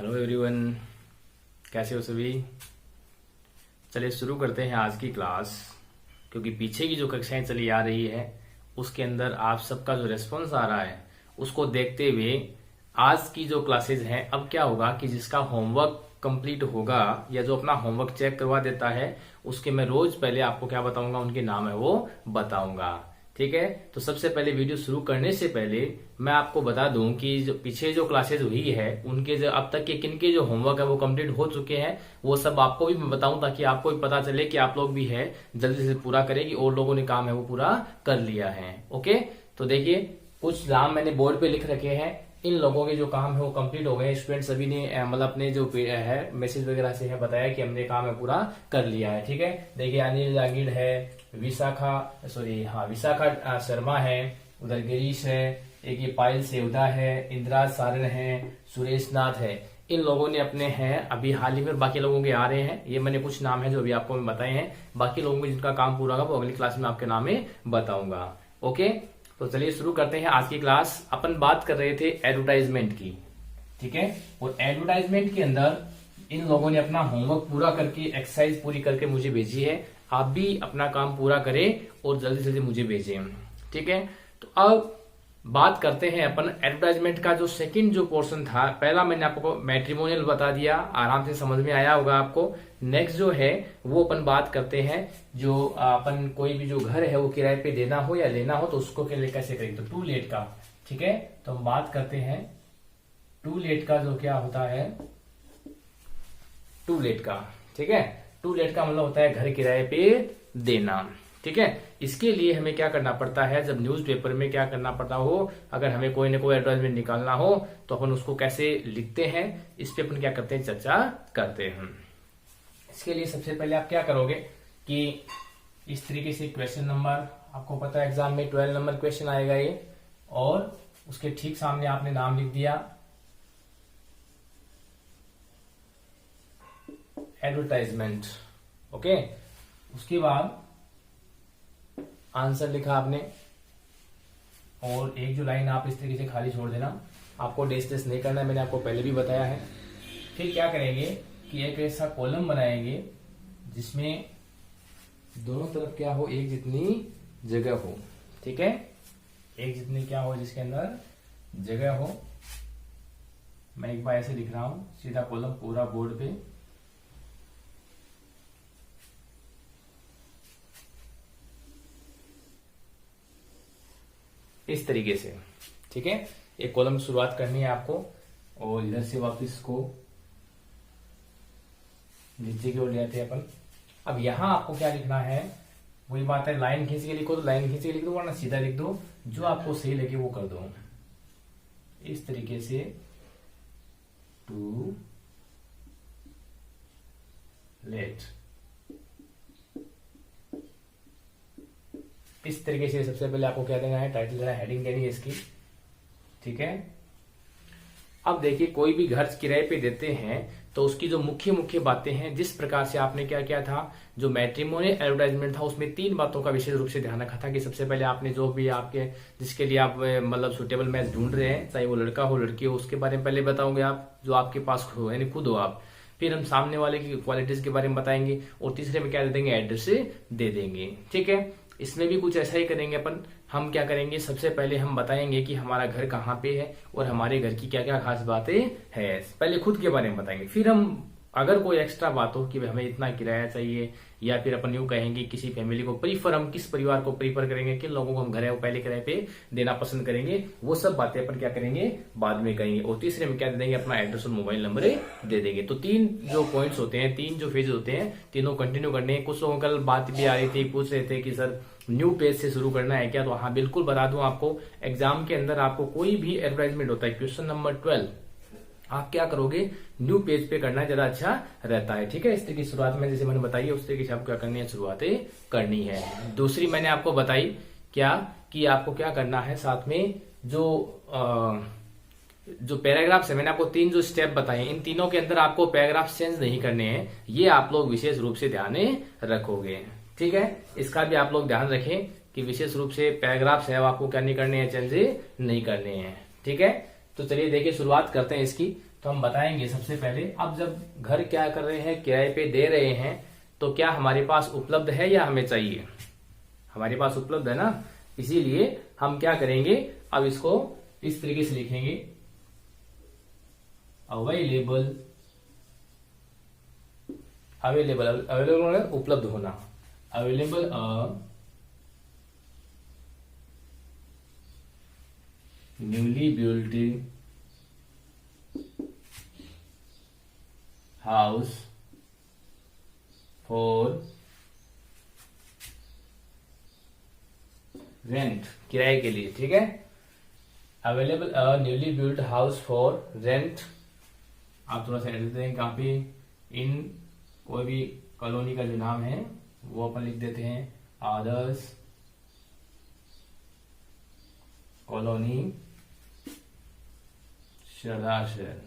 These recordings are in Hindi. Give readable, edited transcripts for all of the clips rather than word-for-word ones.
हेलो एवरीवन, कैसे हो सभी। चलिए शुरू करते हैं आज की क्लास। क्योंकि पीछे की जो कक्षाएं चली आ रही है उसके अंदर आप सबका जो रेस्पॉन्स आ रहा है उसको देखते हुए आज की जो क्लासेज हैं, अब क्या होगा कि जिसका होमवर्क कंप्लीट होगा या जो अपना होमवर्क चेक करवा देता है उसके मैं रोज पहले आपको क्या बताऊंगा, उनके नाम है वो बताऊंगा। ठीक है, तो सबसे पहले वीडियो शुरू करने से पहले मैं आपको बता दूं कि जो पीछे जो क्लासेज हुई है उनके जो अब तक के किनके जो होमवर्क है वो कंप्लीट हो चुके हैं, वो सब आपको भी मैं बताऊं ताकि आपको भी पता चले कि आप लोग भी है जल्दी से पूरा करें कि और लोगों ने काम है वो पूरा कर लिया है। ओके, तो देखिए कुछ नाम मैंने बोर्ड पे लिख रखे हैं। इन लोगों के जो काम है वो कंप्लीट हो गए। स्टूडेंट सभी ने मतलब अपने जो है मैसेज वगैरह से है बताया कि हमने काम है पूरा कर लिया है। ठीक है, देखिए अनिल जागीर है, विशाखा शर्मा है, उधर गिरीश है, एक ये पायल सेवदा है, इंदिरा सारण है, सुरेश नाथ है। इन लोगों ने अपने हैं अभी हाल ही में, बाकी लोगों के आ रहे हैं। ये मैंने कुछ नाम है जो अभी आपको मैं बताए हैं। बाकी लोगों के जिनका काम पूरा होगा वो अगली क्लास में आपके नाम में बताऊंगा। ओके, तो चलिए शुरू करते हैं आज की क्लास। अपन बात कर रहे थे एडवर्टाइजमेंट की। ठीक है, और एडवर्टाइजमेंट के अंदर इन लोगों ने अपना होमवर्क पूरा करके एक्सरसाइज पूरी करके मुझे भेजी है। आप भी अपना काम पूरा करें और जल्दी से जल्दी मुझे भेजें। ठीक है, तो अब बात करते हैं अपन एडवर्टाइजमेंट का जो सेकंड जो पोर्शन था। पहला मैंने आपको मैट्रिमोनियल बता दिया, आराम से समझ में आया होगा आपको। नेक्स्ट जो है वो अपन बात करते हैं जो अपन कोई भी जो घर है वो किराए पे देना हो या लेना हो तो उसको के लिए कैसे करेंगे, तो टू लेट का। ठीक है, तो हम बात करते हैं टू लेट का जो क्या होता है, टू लेट का। ठीक है, टू लेट का मतलब होता है घर किराए पे देना। ठीक है, इसके लिए हमें क्या करना पड़ता है, जब न्यूज़पेपर में क्या करना पड़ता हो, अगर हमें कोई ना कोई एडवर्टाइजमेंट निकालना हो तो अपन उसको कैसे लिखते हैं, इस पे अपन क्या करते हैं, चर्चा करते हैं। इसके लिए सबसे पहले आप क्या करोगे कि इस तरीके से क्वेश्चन नंबर, आपको पता है एग्जाम में 12 नंबर क्वेश्चन आएगा ये, और उसके ठीक सामने आपने नाम लिख दिया एडवर्टाइजमेंट। ओके, उसके बाद आंसर लिखा आपने, और एक जो लाइन आप इस तरीके से खाली छोड़ देना। आपको डेस नहीं करना है, मैंने आपको पहले भी बताया है। फिर क्या करेंगे कि एक ऐसा कॉलम बनाएंगे जिसमें दोनों तरफ क्या हो, एक जितनी जगह हो। ठीक है, एक जितनी क्या हो, जिसके अंदर जगह हो। मैं एक बार ऐसे लिख रहा हूं, सीधा कॉलम पूरा बोर्ड पे। इस तरीके से। ठीक है, एक कॉलम की शुरुआत करनी है आपको, और इधर से वापस को नीचे की ओर ले आते हैं अपन। अब यहां आपको क्या लिखना है, वही बात है, लाइन खींच के लिखो तो लाइन खींच के लिख दो, वरना सीधा लिख दो, जो आपको सही लगे वो कर दो। इस तरीके से टू लेट, इस तरीके से सबसे पहले आपको क्या देना है, टाइटल देना है, हेडिंग देनी है इसकी। ठीक है, अब देखिए कोई भी घर किराए पे देते हैं तो उसकी जो मुख्य मुख्य बातें हैं, जिस प्रकार से आपने क्या किया था, जो मैट्रिमोनियल एडवर्टाइजमेंट था उसमें 3 बातों का विशेष रूप से ध्यान रखा था कि सबसे पहले आपने जो भी आपके जिसके लिए आप मतलब सुटेबल मैच ढूंढ रहे हैं, चाहे वो लड़का हो लड़की हो, उसके बारे में पहले बताओगे आप, जो आपके पास हो यानी खुद हो आप। फिर हम सामने वाले की क्वालिटीज के बारे में बताएंगे, और तीसरे में क्या दे देंगे, एड्रेस दे देंगे। ठीक है, इसमें भी कुछ ऐसा ही करेंगे अपन। हम क्या करेंगे, सबसे पहले हम बताएंगे कि हमारा घर कहाँ पे है और हमारे घर की क्या क्या खास बातें हैं। पहले खुद के बारे में बताएंगे, फिर हम अगर कोई एक्स्ट्रा बात हो कि हमें इतना किराया चाहिए, या फिर अपन यूं कहेंगे किसी फैमिली को प्रीफर, हम किस परिवार को प्रीफर करेंगे, किन लोगों को हम घर है वो पहले किराए पे देना पसंद करेंगे, वो सब बातें अपन क्या करेंगे बाद में करेंगे। और तीसरे में क्या दे देंगे, अपना एड्रेस और मोबाइल नंबर दे देंगे। तो 3 जो पॉइंट्स होते हैं, 3 जो फेज होते हैं, तीनों कंटिन्यू करने हैं। कुछ लोगों कल बात भी आ रही थी, पूछ रहे थे कि सर न्यू पेज से शुरू करना है क्या, तो हाँ बिल्कुल बता दूं आपको, एग्जाम के अंदर आपको कोई भी एडवर्टाइजमेंट होता है, क्वेश्चन नंबर 12 आप क्या करोगे, न्यू पेज पे करना ज्यादा अच्छा रहता है। ठीक है, इस तरीके की शुरुआत में जैसे मैंने बताई उस तरीके से आपको क्या करनी है, शुरुआतें करनी है। दूसरी मैंने आपको बताई क्या कि आपको क्या करना है, साथ में जो पैराग्राफ्स है, मैंने आपको 3 जो स्टेप बताए, इन तीनों के अंदर आपको पैराग्राफ चेंज नहीं करने हैं, ये आप लोग विशेष रूप से ध्यान रखोगे। ठीक है, इसका भी आप लोग ध्यान रखें कि विशेष रूप से पैराग्राफ्स है आपको क्या नहीं करने हैं, चेंज नहीं करने हैं। ठीक है, तो चलिए देखिए शुरुआत करते हैं इसकी। तो हम बताएंगे सबसे पहले। अब जब घर क्या कर रहे हैं, किराए पे दे रहे हैं, तो क्या हमारे पास उपलब्ध है या हमें चाहिए? हमारे पास उपलब्ध है ना, इसीलिए हम क्या करेंगे, अब इसको इस तरीके से लिखेंगे, अवेलेबल। अवेलेबल अवेलेबल उपलब्ध होना, available newly built house for rent, किराए के लिए, ठीक है। Available newly built house for rent. आप थोड़ा सा एड्रेस देंगे कहाँ पे, इन कोई भी कॉलोनी का जो नाम है वो अपन लिख देते हैं, आदर्श कॉलोनी शहर,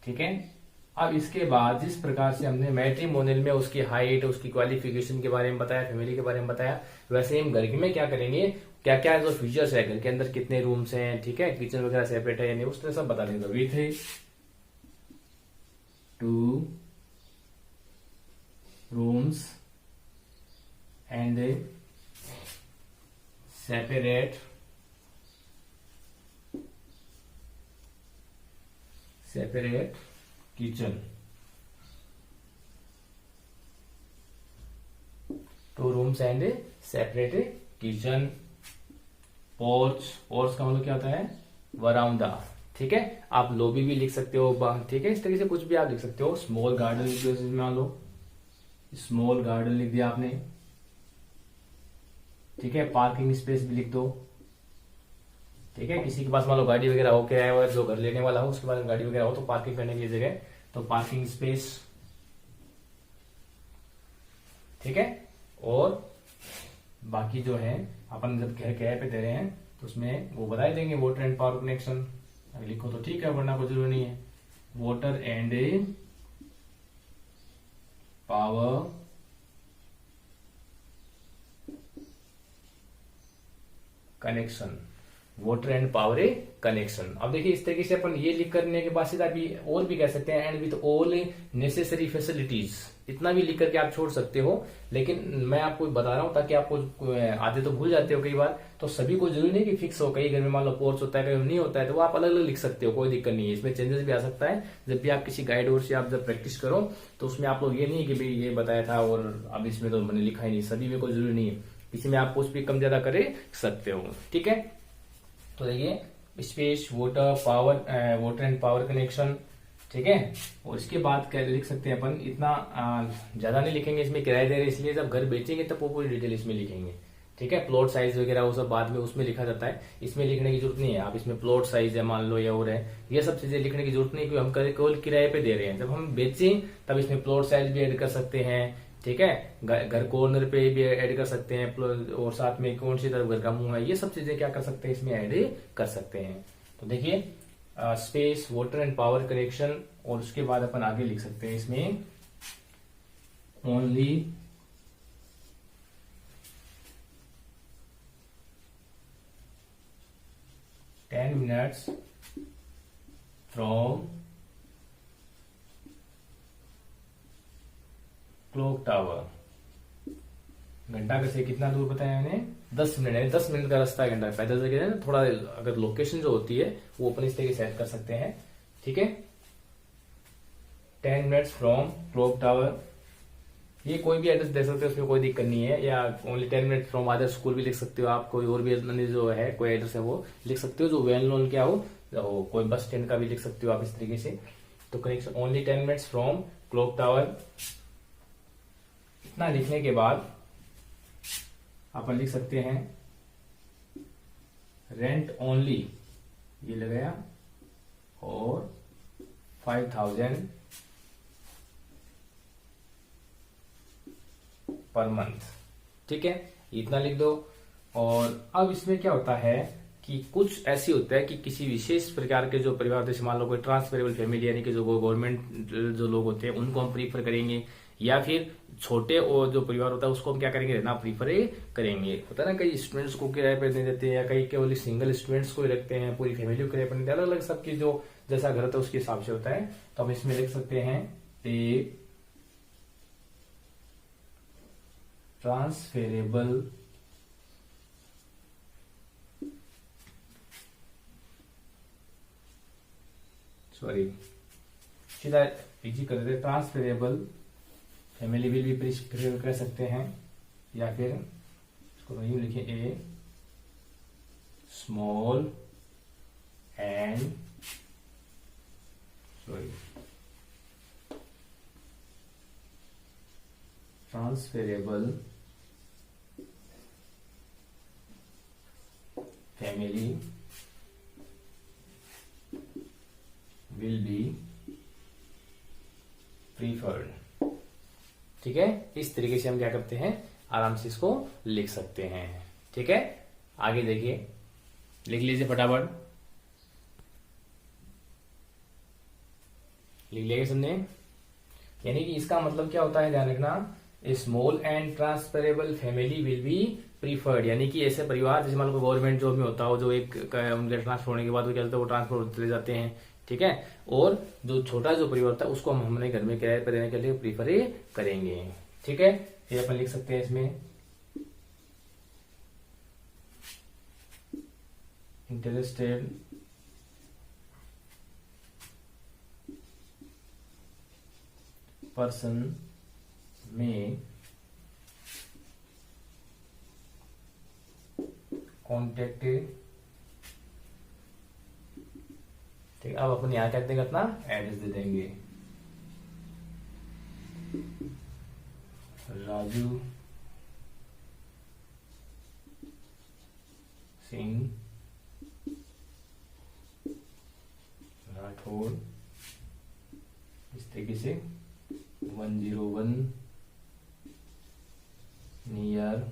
ठीक है। अब इसके बाद जिस प्रकार से हमने मैट्रिमोनियल में उसकी हाइट, उसकी क्वालिफिकेशन के बारे में बताया, फैमिली के बारे में बताया, वैसे हम घर में क्या करेंगे, क्या क्या जो फीचर्स है, घर के अंदर कितने रूम्स हैं, ठीक है, किचन वगैरह सेपरेट है या नहीं, उस तरह सब बता देंगे। With 2 rooms and separate kitchen, 2 rooms and separate kitchen. Porch, porch का मतलब क्या होता है, वरामदा, ठीक है। आप लॉबी भी लिख सकते हो, ठीक है, इस तरीके से कुछ भी आप लिख सकते हो। स्मॉल गार्डन लिख दो, मान लो स्मॉल गार्डन लिख दिया आपने, ठीक है। पार्किंग स्पेस भी लिख दो, ठीक है। किसी के पास मान लो गाड़ी वगैरह होके आया हुआ है, जो घर लेने वाला हो उसके पास गाड़ी वगैरह हो, तो पार्किंग करने की जगह, तो पार्किंग स्पेस, ठीक है। और बाकी जो है अपन जब घर किराए पे दे रहे हैं तो उसमें वो बता देंगे, वाटर एंड पावर कनेक्शन। अगर लिखो तो ठीक है, वरना कोई जरूरी नहीं है। Water and power connection, water and power connection. अब देखिए इस तरीके से अपन ये लिख करने के बाद सीधा भी और भी कह सकते हैं, and with all necessary facilities, इतना भी लिख करके आप छोड़ सकते हो। लेकिन मैं आपको बता रहा हूं ताकि आपको आधे तो भूल जाते हो कई बार, तो सभी को जरूरी नहीं कि फिक्स हो, कई घर में मान लो पोर्च होता है, कई नहीं होता है, तो वो आप अलग अलग लिख सकते हो, कोई दिक्कत नहीं है। इसमें चेंजेस भी आ सकता है जब भी आप किसी गाइड और से आप जब प्रैक्टिस करो, तो उसमें आप लोग ये नहीं कि भाई ये बताया था और अब इसमें तो मैंने लिखा ही नहीं, सभी में कोई जरूरी नहीं है, किसी में आप कुछ भी कम ज्यादा कर सकते हो, ठीक है। तो देखिए space, water, power, water and power connection, ठीक है। और इसके बाद क्या लिख सकते हैं अपन, इतना ज्यादा नहीं लिखेंगे, इसमें किराए दे रहे इसलिए, जब घर बेचेंगे तब वो पूरी डिटेल इसमें लिखेंगे, ठीक है। प्लॉट साइज वगैरह वो सब बाद में उसमें लिखा जाता है, इसमें लिखने की जरूरत नहीं है। आप इसमें प्लॉट साइज है मान लो या और है, ये सब चीजें लिखने की जरूरत नहीं, क्योंकि हम केवल किराए पे दे रहे हैं। जब हम बेचें तब इसमें प्लॉट साइज भी ऐड कर सकते हैं, ठीक है। घर कॉर्नर पे भी ऐड कर सकते हैं, और साथ में कौन सी तरफ घर का मुंह है, ये सब चीजें क्या कर सकते हैं, इसमें ऐड कर सकते हैं। तो देखिए space, water and power connection, और उसके बाद अपन आगे लिख सकते हैं इसमें only ten minutes from clock tower. घंटा से कितना दूर बताया मैंने, 10 मिनट है, 10 मिनट का रास्ता है घंटा पैदल से ना, थोड़ा अगर लोकेशन जो होती है वो अपन इस तरीके से सेट कर सकते हैं, ठीक है। 10 मिनट्स फ्रॉम क्लॉक टावर, ये कोई भी एड्रेस दे सकते हो, उसमें कोई दिक्कत नहीं है। या only 10 minute from other school भी लिख सकते हो आप, कोई और भी जो है कोई एड्रेस है वो लिख सकते हो, जो वेल नोन क्या हो, कोई बस स्टैंड का भी लिख सकते हो आप इस तरीके से। तो connection only 10 minutes from clock tower, इतना लिखने के बाद अपन लिख सकते हैं रेंट ओनली, ये लगाया, और 5000 पर मंथ, ठीक है, इतना लिख दो। और अब इसमें क्या होता है कि कुछ ऐसी होता है कि किसी विशेष प्रकार के जो परिवार, जैसे मान लो कोई ट्रांसफरेबल फैमिली, यानी कि जो गवर्नमेंट जो लोग होते हैं उनको हम प्रीफर करेंगे, या फिर छोटे और जो परिवार होता है उसको हम क्या करेंगे, रहना प्रीफर करेंगे। होता है ना, कई स्टूडेंट्स को किराए पर दे देते हैं, या कई केवल सिंगल स्टूडेंट्स को ही रखते हैं, पूरी फैमिली को किराए पर नहीं देते, अलग अलग सबकी जो जैसा घर होता है उसके हिसाब से होता है। तो हम इसमें लिख सकते हैं ए ट्रांसफेरेबल सीधा इजी कर देते, ट्रांसफेरेबल फैमिली विल भी प्रिफर कर सकते हैं, या फिर इसको यूं लिखें a small and transferable family will be preferred. ठीक है, इस तरीके से हम क्या करते हैं, आराम से इसको लिख सकते हैं। ठीक है, आगे देखिए, लिख लीजिए फटाफट, लिख लिया सबने। यानी कि इसका मतलब क्या होता है, ध्यान रखना, a small and transferable family will be preferred. यानी कि ऐसे परिवार जैसे मान लो गवर्नमेंट जॉब में होता हो, जो एक उनके ट्रांसफर होने के बाद वो क्या होता है, वो ट्रांसफर चले जाते हैं। ठीक है, और जो छोटा जो परिवार होता है उसको हम अपने घर में किराए पर देने के लिए प्रीफर करेंगे। ठीक है, ये अपन लिख सकते हैं इसमें इंटरेस्टेड पर्सन में कॉन्टेक्ट। ठीक है, अब अपन यहां क्या देंगे, अपना एड्रेस दे देंगे, राजू सिंह राठौड़, इस तरीके से 101 नियर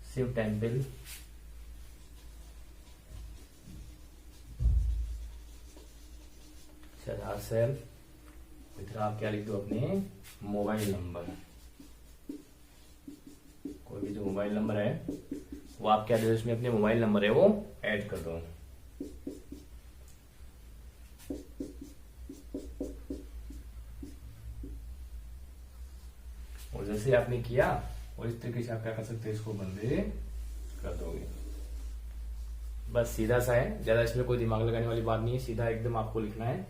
शिव टेम्पल, सर इधर आप क्या लिख दो, अपने मोबाइल नंबर, कोई भी जो मोबाइल नंबर है वो आप क्या दो, इसमें अपने मोबाइल नंबर है वो ऐड कर दो। और जैसे आपने किया और इस तरीके से आप क्या कर सकते हैं, इसको बंदे कर दोगे। बस सीधा सा है, ज्यादा इसमें कोई दिमाग लगाने वाली बात नहीं है, सीधा एकदम आपको लिखना है।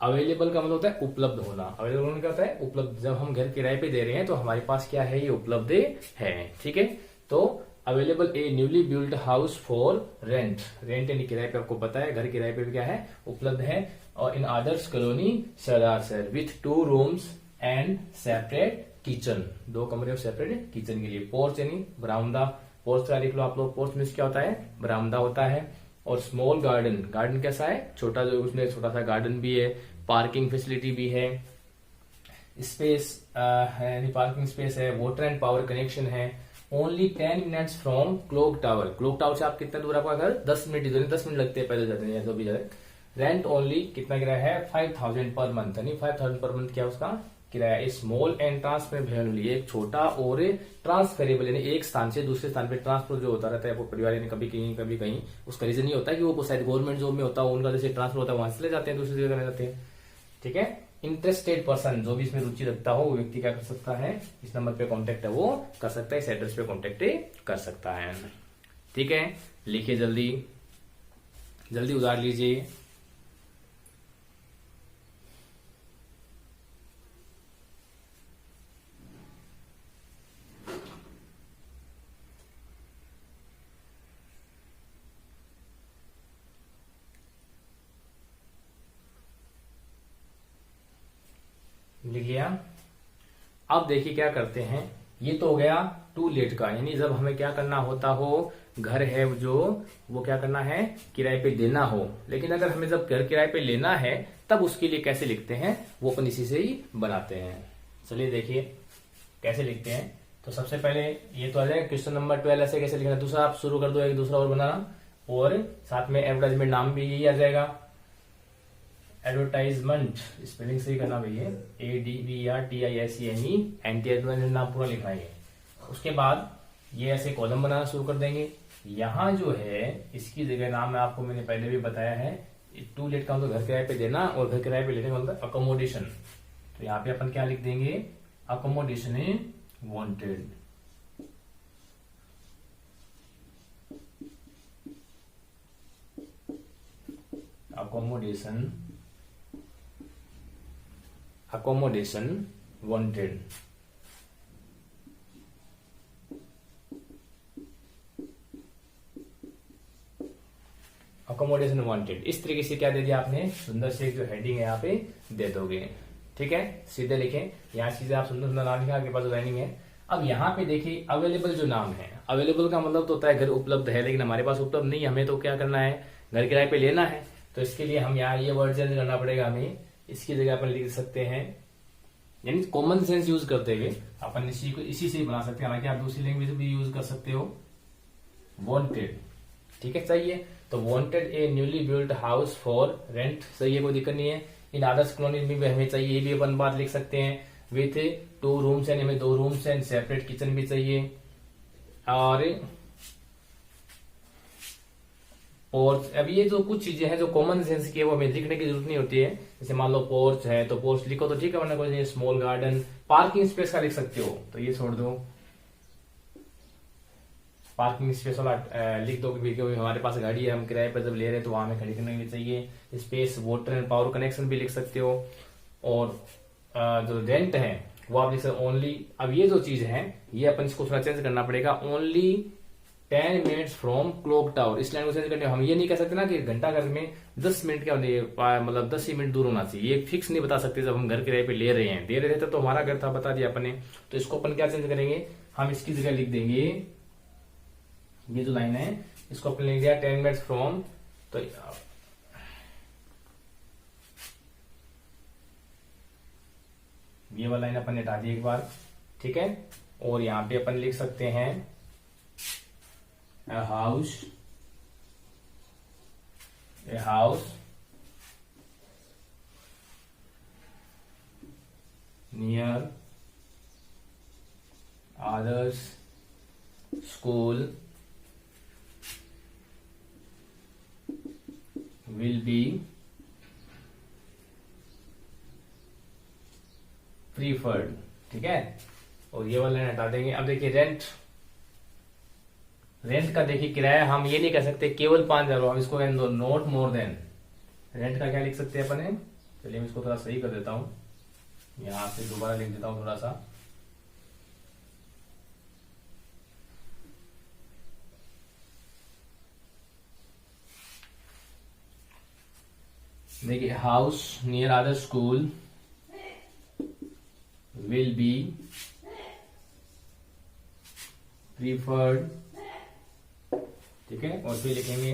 अवेलेबल का मतलब होता है उपलब्ध होना, अवेलेबल होने का होता है उपलब्ध। जब हम घर किराए पे दे रहे हैं तो हमारे पास क्या है, ये उपलब्ध है। ठीक है, तो available A newly build house for rent, rent यानी किराए पे, आपको पता है घर किराए पे भी क्या है, उपलब्ध है। और in Adarsh colony Sardar sir with 2 rooms and separate kitchen, 2 कमरे और सेपरेट किचन के लिए। पोर्च यानी बरामदा, पोर्च का लिख लो आप लोग, पोर्च में क्या होता है, बरामदा होता है। और स्मॉल गार्डन, गार्डन कैसा है, छोटा, जो उसमें छोटा सा गार्डन भी है, पार्किंग फैसिलिटी भी है, स्पेस यानी पार्किंग स्पेस है, वाटर एंड पावर कनेक्शन है। Only 10 minutes from clock tower, clock tower से आप कितना दूर, आपका घर 10 मिनट ही, 10 मिनट लगते हैं पैदल जाते हैं, जो भी जाए। रेंट ओनली कितना किराया है, 5000 पर मंथ, यानी 5000 पर मंथ क्या उसका किराया। स्मॉल एंड ट्रांसफरेबल, एक छोटा और ट्रांसफरेबल, यानी एक स्थान से दूसरे स्थान पे ट्रांसफर जो होता रहता है, वो परिवार यानी कभी कहीं कभी कहीं, उसका रीजन नहीं होता कि वो शायद गवर्नमेंट जॉब में होता है, उनका जैसे ट्रांसफर होता है वहां से चले जाते हैं, दूसरी जगह जाते हैं। ठीक है, इंटरेस्टेड पर्सन, जो भी इसमें रुचि रखता हो वो व्यक्ति क्या कर सकता है, इस नंबर पे कांटेक्ट है वो कर सकता है, इस एड्रेस पे कांटेक्ट कर सकता है। ठीक है, लिखिए जल्दी जल्दी उतार लीजिए। लिख लिया। अब देखिए क्या करते हैं, ये तो हो गया टू लेट का, यानी जब हमें क्या करना होता हो, घर है जो वो क्या करना है, किराए पे देना हो। लेकिन अगर हमें जब घर किराए पे लेना है तब उसके लिए कैसे लिखते हैं, वो अपन इसी से ही बनाते हैं। चलिए देखिए कैसे लिखते हैं। तो सबसे पहले ये तो आ जाएगा क्वेश्चन नंबर 12, ऐसे कैसे लिखना। दूसरा आप शुरू कर दो, एक दूसरा और बनाना, और साथ में एडवर्टाइजमेंट नाम भी यही आ जाएगा, एडवर्टाइजमेंट, स्पेलिंग सही करना भैया, ADVERTISEME, एंटी एडवर्टाइजमेंट नाम पूरा लिखना है। उसके बाद ये ऐसे कॉलम बनाना शुरू कर देंगे। यहाँ जो है इसकी जगह नाम है, आपको मैंने पहले भी बताया है, टू लेट का मतलब घर किराए पे देना और घर किराए पे लेने का मतलब अकोमोडेशन। तो यहाँ पे अपन क्या लिख देंगे, accommodation is wanted. Accommodation wanted. Accommodation wanted, इस तरीके से क्या दे दिया आपने, सुंदर से एक जो हेडिंग है यहाँ पे दे दोगे। ठीक है, सीधे लिखें, यहाँ चीजें आप सुंदर सुंदर नाम लिखा, आपके पास लाइनिंग है। अब यहाँ पे देखिए अवेलेबल जो नाम है, अवेलेबल का मतलब तो होता है घर उपलब्ध है, लेकिन हमारे पास उपलब्ध नहीं है, हमें तो क्या करना है, घर किराए पे लेना है। तो इसके लिए हम यहाँ ये वर्ड चेंज करना पड़ेगा हमें, इसकी जगह अपन लिख सकते हैं, यानी कॉमन सेंस यूज करते हुए अपन इसी से बना सकते हैं, हालांकि आप दूसरी लैंग्वेज भी यूज कर सकते हो। वांटेड, ठीक है, चाहिए तो wanted A newly built house for rent, सही है, कोई दिक्कत नहीं है। इन आदर्श कॉलोनी में भी हमें चाहिए, ये भी अपन बात लिख सकते हैं। विथ 2 रूम्स एंड, हमें 2 रूम्स एंड सेपरेट किचन भी चाहिए। और पोर्च, अब ये जो कुछ चीजें हैं जो कॉमन सेंस की है वो हमें लिखने की जरूरत नहीं होती है। जैसे मान लो पोर्च है तो पोर्च लिखो तो ठीक है, वरना कोई स्मॉल गार्डन, पार्किंग स्पेस का लिख सकते हो तो ये छोड़ दो, पार्किंग स्पेस वाला लिख दो, क्योंकि हमारे पास गाड़ी है, हम किराए पर जब ले रहे हैं तो वहां हमें खड़ी करने के लिए चाहिए space. Water and power connection भी लिख सकते हो। और जो रेंट है वो आप लिख सकते ओनली। अब ये जो चीज है ये अपन इसको थोड़ा चेंज करना पड़ेगा, only 10 minutes from clock tower. इस लाइन को चेंज करने, हम ये नहीं कह सकते ना कि घंटा घर में 10 मिनट का मतलब 10 ही मिनट दूर होना चाहिए, ये फिक्स नहीं बता सकते। जब हम घर किराए पे ले रहे हैं, दे रहे थे तो हमारा घर था, बता दिया अपने, तो इसको अपन क्या चेंज करेंगे, हम इसकी जगह लिख देंगे, ये जो लाइन है इसको अपन लिख दिया 10 मिनट्स फ्रॉम, तो ये वाला लाइन अपन ने हटा दी एक बार, ठीक है। और यहां पे अपन लिख सकते हैं a house near others school will be preferred, ठीक है। और ये वाला हटा देंगे। अब देखिए रेंट का देखिए किराया हम ये नहीं कह सकते केवल 5,000, हम इसको नॉट मोर देन। रेंट का क्या लिख सकते हैं अपन, चलिए मैं इसको थोड़ा सही कर देता हूं, यहां से दोबारा लिख देता हूं थोड़ा सा। देखिए house near other school will be preferred, ठीक है। और फिर लिखेंगे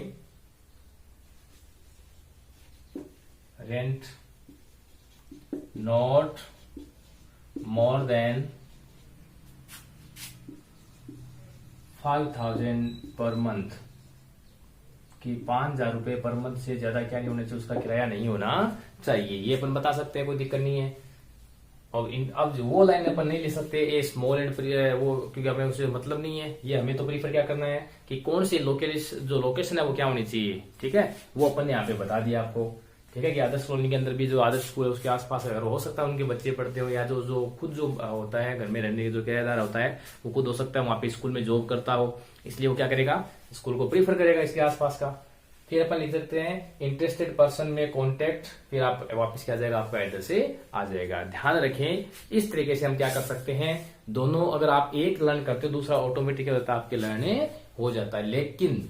rent not more than 5,000 per month, कि 5,000 रुपए पर मंथ से ज्यादा क्या नहीं होना चाहिए, उसका किराया नहीं होना चाहिए, ये अपन बता सकते हैं, कोई दिक्कत नहीं है। और अब जो वो लाइन अपन नहीं ले सकते ए स्मॉल एंड वो, क्योंकि हमें उससे मतलब नहीं है, ये हमें तो प्रीफर क्या करना है कि कौन सी लोकेशन है वो क्या होनी चाहिए, ठीक है, वो अपन ने यहाँ पे बता दिया आपको, ठीक है। कि आदर्श कॉलोनी के अंदर भी जो आदर्श स्कूल है उसके आसपास अगर हो सकता है उनके बच्चे पढ़ते हो, या जो खुद जो होता है घर में रहने जो किराएदार होता है वो खुद हो सकता है वहां पे स्कूल में जॉब करता हो, इसलिए वो क्या करेगा, स्कूल को प्रीफर करेगा इसके आसपास का। फिर अपन लिख सकते हैं इंटरेस्टेड पर्सन में कॉन्टेक्ट, फिर आप वापस क्या जाएगा, आपका एड्रेस से आ जाएगा। ध्यान रखें, इस तरीके से हम क्या कर सकते हैं, दोनों अगर आप एक लर्न करते हो दूसरा ऑटोमेटिक आपके लर्न हो जाता है। लेकिन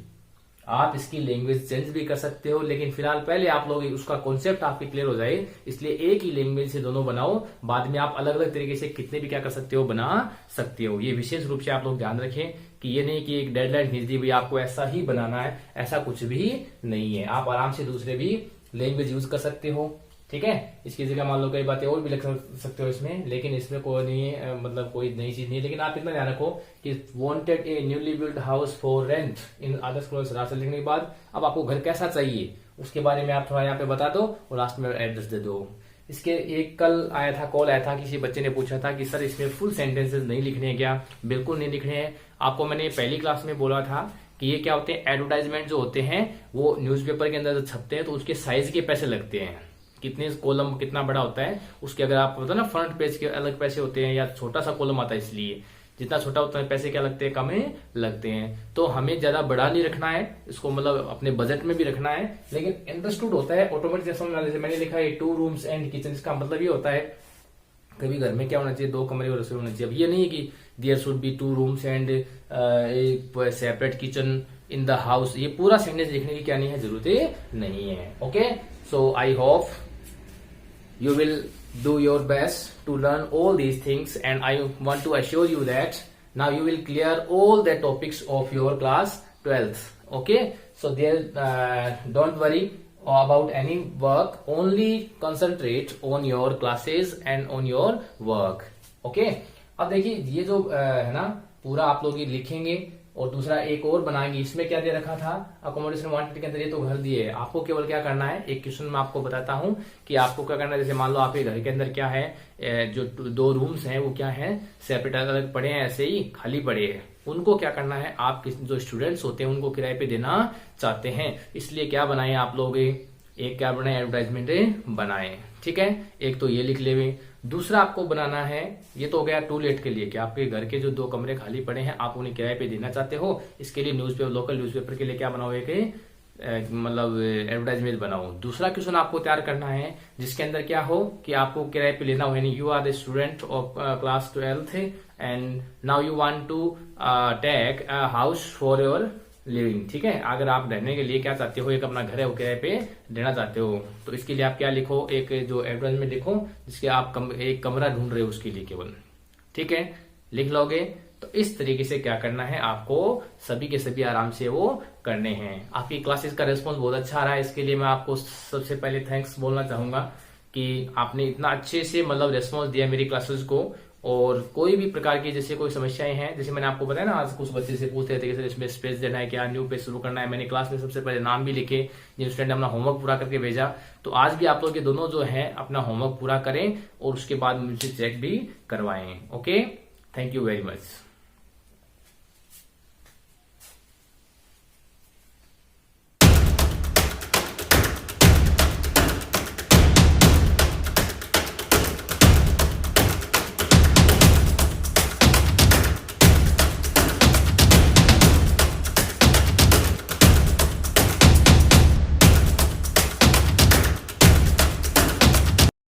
आप इसकी लैंग्वेज चेंज भी कर सकते हो, लेकिन फिलहाल पहले आप लोग उसका कॉन्सेप्ट आपके क्लियर हो जाए, इसलिए एक ही लैंग्वेज से दोनों बनाओ, बाद में आप अलग अलग तरीके से कितने भी क्या कर सकते हो, बना सकते हो। ये विशेष रूप से आप लोग ध्यान रखें कि ये नहीं कि एक डेडलाइन खींच दी भाई आपको ऐसा ही बनाना है, ऐसा कुछ भी नहीं है। आप आराम से दूसरे भी लैंग्वेज यूज कर सकते हो, ठीक है। इसकी जगह मान लो कई बातें और भी लिख सकते हो इसमें, लेकिन इसमें कोई नहीं है, मतलब कोई नई चीज नहीं है। लेकिन आप इतना ध्यान रखो कि wanted A newly build house for rent in Adarsh colony लिखने के बाद अब आपको घर कैसा चाहिए उसके बारे में आप थोड़ा यहाँ पे बता दो और लास्ट में एड्रेस दे दो। इसके एक कल आया था, कॉल आया था, किसी बच्चे ने पूछा था कि सर इसमें फुल सेंटेंसेस नहीं लिखने हैं क्या? बिल्कुल नहीं लिखने हैं। आपको मैंने पहली क्लास में बोला था कि ये क्या होते हैं, एडवर्टाइजमेंट जो होते हैं वो न्यूज़पेपर के अंदर जब छपते हैं तो उसके साइज के पैसे लगते हैं, कितने कॉलम कितना बड़ा होता है उसके, अगर आप पता ना फ्रंट पेज के अलग पैसे होते हैं या छोटा सा कॉलम आता है, इसलिए जितना छोटा होता है पैसे क्या लगते हैं, कम लगते हैं। तो हमें ज्यादा बड़ा नहीं रखना है इसको, मतलब अपने बजट में भी रखना है, लेकिन अंडरस्टूड होता है ऑटोमेटिक। जैसे मैंने लिखा है 2 रूम्स एंड किचन, इसका मतलब ये होता है कभी घर में क्या होना चाहिए, 2 कमरे और रसोई होना चाहिए। अब ये नहीं है कि there should be 2 rooms and a separate kitchen in the house, ये पूरा सेंटेंस लिखने की क्या नहीं है, जरूरत नहीं है। Okay, so I hope you will do your best to learn all these things, and I want to assure you that now you will clear all the topics of your class 12th. Okay, so there don't worry about any work, only concentrate on your classes and on your work. Okay, अब देखिए ये जो है ना पूरा आप लोग ये लिखेंगे और दूसरा एक और बनाएंगे। इसमें क्या दे रखा था, अकोमोडेशन वांटेड के अंदर ये तो घर दिए है, आपको केवल क्या करना है, एक क्वेश्चन में आपको बताता हूं कि आपको क्या करना है। जैसे मान लो आपके घर के अंदर क्या है, जो 2 रूम्स हैं वो क्या है, सेपरेट अलग पड़े हैं, ऐसे ही खाली पड़े हैं, उनको क्या करना है, आप जो स्टूडेंट्स होते हैं उनको किराए पे देना चाहते हैं, इसलिए क्या बनाए आप लोग, एक क्या बनाए, एडवर्टाइजमेंट बनाए। ठीक है, एक तो ये लिख ले। दूसरा आपको बनाना है, ये तो हो गया टू लेट के लिए कि आपके घर के जो 2 कमरे खाली पड़े हैं आप उन्हें किराए पे देना चाहते हो, इसके लिए न्यूज़पेपर, लोकल न्यूज़पेपर के लिए क्या बनाओ, एक मतलब एडवर्टाइजमेंट बनाओ। दूसरा क्वेश्चन आपको तैयार करना है जिसके अंदर क्या हो कि आपको किराए पे लेना हो, यानी you are the student of class 12th and now you want to take a house for your living. ठीक है, अगर आप रहने के लिए क्या चाहते हो, एक अपना घर है वो किराए पे देना चाहते हो, तो इसके लिए आप क्या लिखो, एक जो एडवर्टाइजमेंट लिखो जिसके आप एक कमरा ढूंढ रहे हो उसके लिए केवल। ठीक है, लिख लोगे तो इस तरीके से क्या करना है, आपको सभी के सभी आराम से वो करने हैं। आपकी क्लासेस का रिस्पॉन्स बहुत अच्छा आ रहा है, इसके लिए मैं आपको सबसे पहले थैंक्स बोलना चाहूंगा कि आपने इतना अच्छे से मतलब रिस्पॉन्स दिया मेरी क्लासेस को। और कोई भी प्रकार की जैसे कोई समस्याएं हैं, जैसे मैंने आपको बताया ना, आज कुछ बच्चे से पूछते थे कि सर इसमें स्पेस देना है क्या, न्यू पेज शुरू करना है, मैंने क्लास में सबसे पहले नाम भी लिखे जिन स्टूडेंट ने अपना होमवर्क पूरा करके भेजा। तो आज भी आप लोग ये दोनों जो है अपना होमवर्क पूरा करें और उसके बाद मुझसे चेक भी करवाएं। Okay, thank you very much.